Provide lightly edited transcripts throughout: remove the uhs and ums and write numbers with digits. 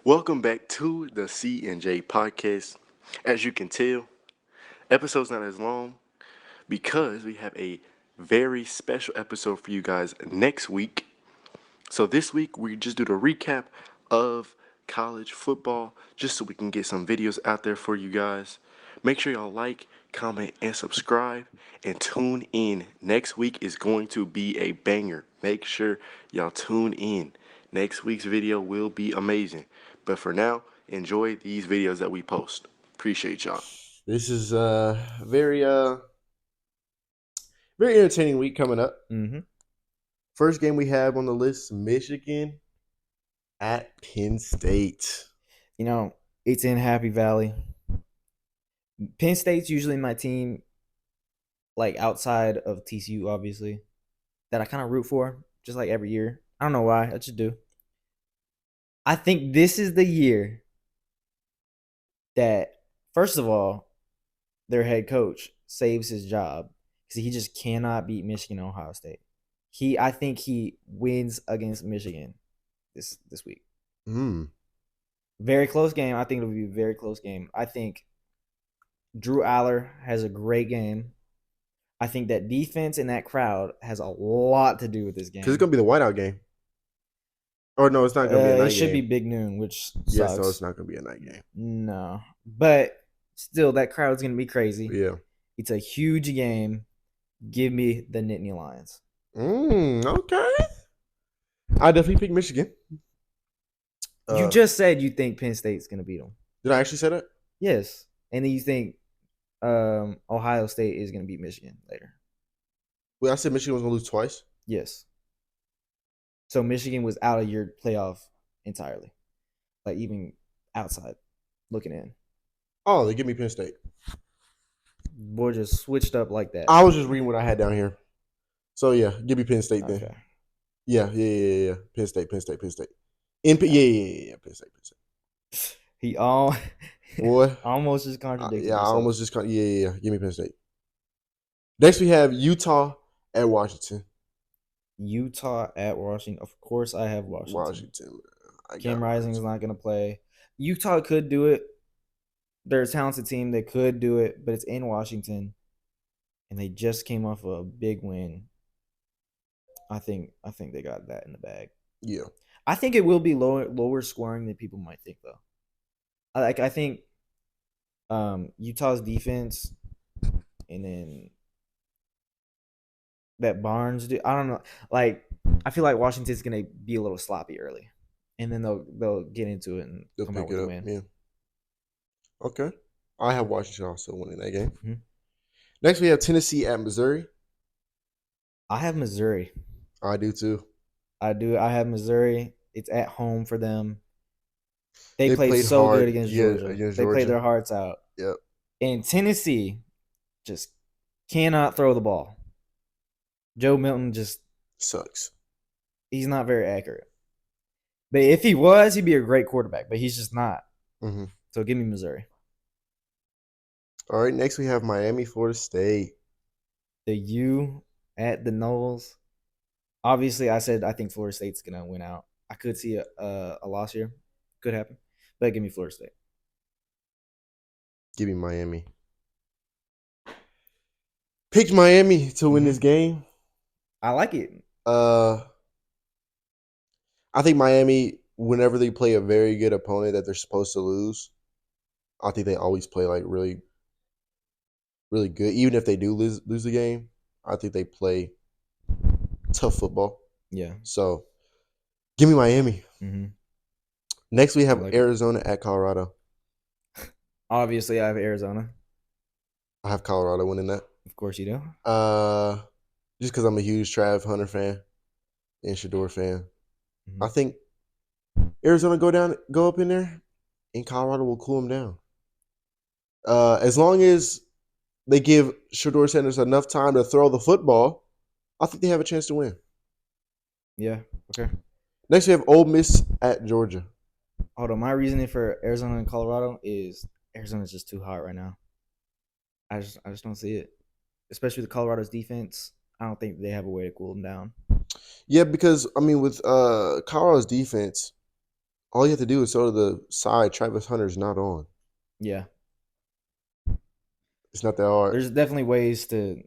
Welcome back to the C&J podcast. As you can tell, episode's not as long because we have a very special episode for you guys next week. So this week we just do the recap of college football just so we can get some videos out there for you guys. Make sure y'all like, comment, and subscribe and tune in. Next week is going to be a banger. Make sure y'all tune in. Next week's video will be amazing. But for now, enjoy these videos that we post. Appreciate y'all. This is very entertaining week coming up. Mm-hmm. First game we have on the list, Michigan at Penn State. It's in Happy Valley. Penn State's usually my team, like outside of TCU, obviously, that I kind of root for, just like every year. I don't know why. I just do. I think this is the year that, first of all, their head coach saves his job because he just cannot beat Michigan and Ohio State. I think he wins against Michigan this week. Very close game. I think it'll be a very close game. I think Drew Aller has a great game. I think that defense in that crowd has a lot to do with this game. Because it's going to be the whiteout game. Or no, it's not going to be a night game. It should be Big Noon, which sucks. Yeah, so it's not going to be a night game. No. But still, that crowd's going to be crazy. Yeah. It's a huge game. Give me the Nittany Lions. Okay. I definitely pick Michigan. You just said you think Penn State's going to beat them. Did I actually say that? Yes. And then you think Ohio State is going to beat Michigan later. Well, I said Michigan was going to lose twice? Yes. So Michigan was out of your playoff entirely. Like even outside looking in. Oh, they give me Penn State. Boy, just switched up like that. I was just reading what I had down here. So, yeah, give me Penn State then. Okay. Yeah. Penn State. Penn State. Yeah. Penn State. He Boy. almost just contradicted Yeah, himself. I almost just yeah. Give me Penn State. Next, we have Utah at Washington. Utah at Washington. Of course, I have Washington. Cam Rising is not going to play. Utah could do it. They're a talented team. They could do it, but it's in Washington, and they just came off a big win. I think they got that in the bag. Yeah. I think it will be lower scoring than people might think, though. I think Utah's defense, and then that Barnes. I don't know. Like I feel like Washington's gonna be a little sloppy early, and then they'll get into it and They'll come out pick with it a up. win. Yeah. Okay. I have Washington also winning that game. Mm-hmm. Next, we have Tennessee at Missouri. I have Missouri. I do too. I have Missouri. It's at home for them. They played so good against Georgia. They played their hearts out. Yep. And Tennessee just cannot throw the ball. Joe Milton just sucks. He's not very accurate. But if he was, he'd be a great quarterback. But he's just not. Mm-hmm. So give me Missouri. All right. Next, we have Miami, Florida State. The U at the Knowles. Obviously, I said I think Florida State's going to win out. I could see a loss here. Could happen. But give me Florida State. Give me Miami. Picked Miami to win this game. I like it. I think Miami, whenever they play a very good opponent that they're supposed to lose, I think they always play like really, really good. Even if they do lose the game, I think they play tough football. Yeah. So, give me Miami. Mm-hmm. Next, we have Arizona at Colorado. Obviously, I have Arizona. I have Colorado winning that. Of course you do. Just because I'm a huge Trav Hunter fan and Shador fan. Mm-hmm. I think Arizona go up in there, and Colorado will cool them down. As long as they give Shador Sanders enough time to throw the football, I think they have a chance to win. Yeah. Okay. Next, we have Ole Miss at Georgia. Hold on. My reasoning for Arizona and Colorado is Arizona's just too hot right now. I just don't see it. Especially with Colorado's defense. I don't think they have a way to cool them down. Yeah, because, I mean, with Colorado's defense, All you have to do is go to the side. Travis Hunter's not on. Yeah. It's not that hard. There's definitely ways to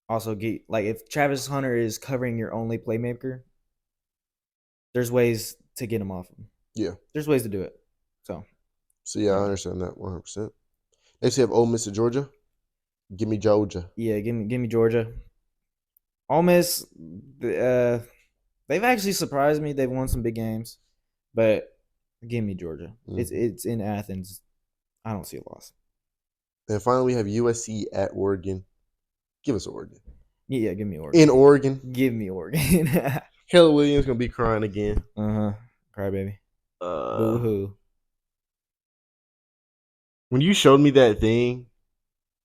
also get, like, if Travis Hunter is covering your only playmaker, there's ways to get him off him. Yeah. There's ways to do it. So yeah, I understand that 100%. Next, you have Ole Miss to Georgia. Give me Georgia. Yeah, give me Georgia. Ole Miss, they've actually surprised me. They've won some big games, but give me Georgia. Mm-hmm. It's in Athens. I don't see a loss. And finally, we have USC at Oregon. Give us Oregon. Yeah, give me Oregon. In Oregon. Give me Oregon. Caleb Williams going to be crying again. Cry baby. Boo-hoo. When you showed me that thing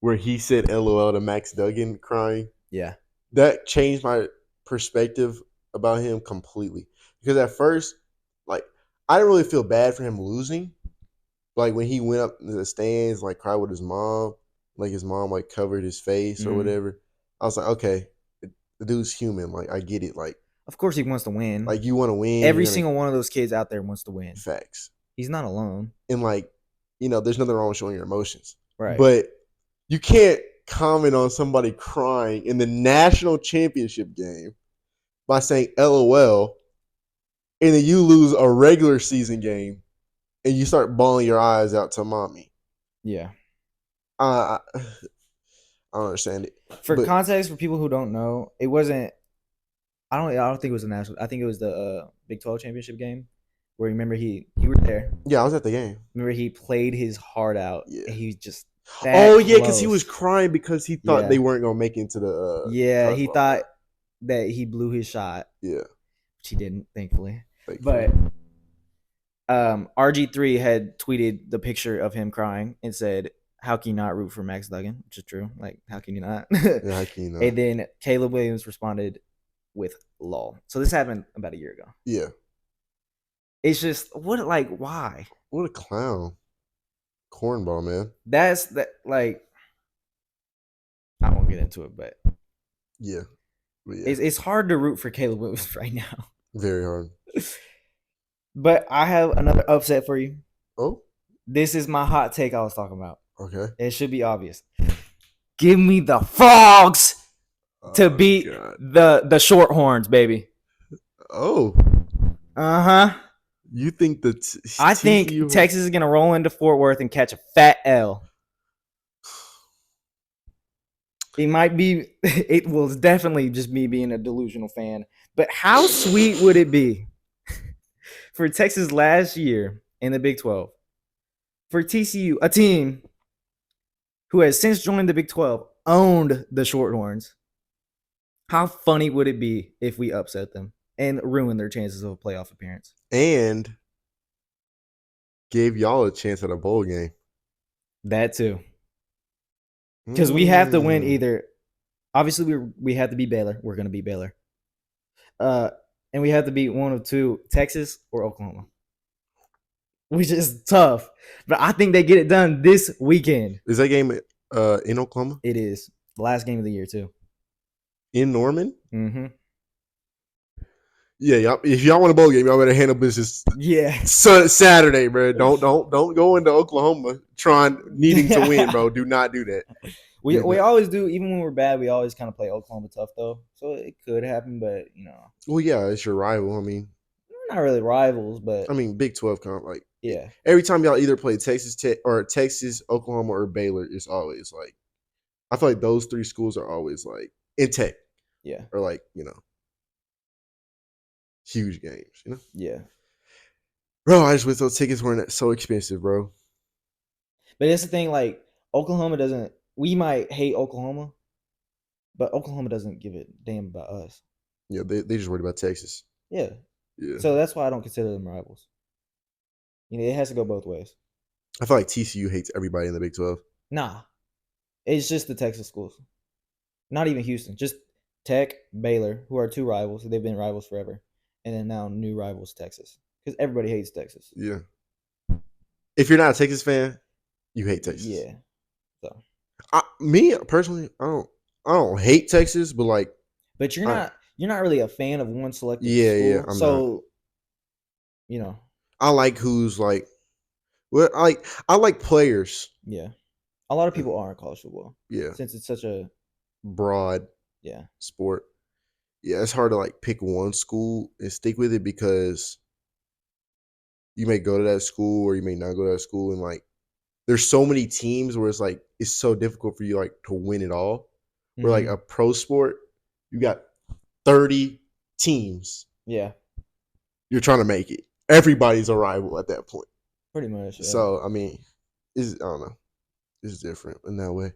where he said LOL to Max Duggan crying. Yeah. That changed my perspective about him completely. Because at first, like, I didn't really feel bad for him losing. Like, when he went up in the stands, like, cried with his mom. Like, his mom, like, covered his face or whatever. I was like, okay, the dude's human. Like, I get it. Like, of course he wants to win. Like, you want to win. Every single one of those kids out there wants to win. Facts. He's not alone. And, like, there's nothing wrong with showing your emotions. Right. But you can't comment on somebody crying in the national championship game by saying LOL, and then you lose a regular season game and you start bawling your eyes out to mommy. Yeah. I don't understand it. For context, for people who don't know, it wasn't. I don't think it was the national. I think it was the Big 12 championship game where remember you were there. Yeah, I was at the game. Remember he played his heart out. Yeah. He just. Yeah, because he was crying because he thought they weren't gonna make it into the. He thought that he blew his shot. Yeah, which he didn't, thankfully. But RG3 had tweeted the picture of him crying and said, "How can you not root for Max Duggan?" Which is true. Like, how can you not? Yeah, how can you not? And then Caleb Williams responded with "lol." So this happened about a year ago. Yeah. It's just why? What a clown. Cornball, man. That's that. Like, I won't get into it, but yeah. It's hard to root for Caleb Williams right now. Very hard. But I have another upset for you. Oh, this is my hot take I was talking about. Okay, it should be obvious. Give me the Frogs to beat the Shorthorns, baby. Oh, You think that? I think Texas is gonna roll into Fort Worth and catch a fat L. It might be. It will definitely just me being a delusional fan. But how sweet would it be for Texas last year in the Big 12 for TCU, a team who has since joined the Big 12, owned the Shorthorns? How funny would it be if we upset them and ruin their chances of a playoff appearance? And gave y'all a chance at a bowl game. That too. Because we have to win either. Obviously, we have to beat Baylor. We're going to beat Baylor. And we have to beat one of two, Texas or Oklahoma. Which is tough. But I think they get it done this weekend. Is that game in Oklahoma? It is. The last game of the year, too. In Norman? Mm-hmm. Yeah, if y'all want a bowl game, y'all better handle business. Yeah, Saturday, bro. Don't go into Oklahoma needing to win, bro. Do not do that. We always do, even when we're bad. We always kind of play Oklahoma tough, though. So it could happen, but Well, yeah, it's your rival. I mean, we're not really rivals, but Big 12 comp, like yeah. Every time y'all either play Texas Tech or Texas, Oklahoma, or Baylor, it's always like I feel like those three schools are always like in Tech, yeah, or like huge games, Yeah. Bro, I just wish those tickets weren't so expensive, bro. But it's the thing, like, Oklahoma doesn't. We might hate Oklahoma, but Oklahoma doesn't give a damn about us. Yeah, they just worried about Texas. Yeah. Yeah. So that's why I don't consider them rivals. It has to go both ways. I feel like TCU hates everybody in the Big 12. Nah. It's just the Texas schools. Not even Houston. Just Tech, Baylor, who are two rivals. They've been rivals forever. And then now new rivals, Texas. Because everybody hates Texas. Yeah. If you're not a Texas fan, you hate Texas. Yeah. So me personally, I don't hate Texas, but like. But you're not really a fan of one selected school. Yeah. I'm not. I like who's like. Well, I like players. Yeah, a lot of people are in college football. Yeah, since it's such a broad sport. Yeah, it's hard to like pick one school and stick with it because you may go to that school or you may not go to that school, and like there's so many teams where it's like it's so difficult for you like to win it all. Where like a pro sport, you got 30 teams. Yeah, you're trying to make it. Everybody's a rival at that point. Pretty much. Yeah. So I mean, I don't know. It's different in that way.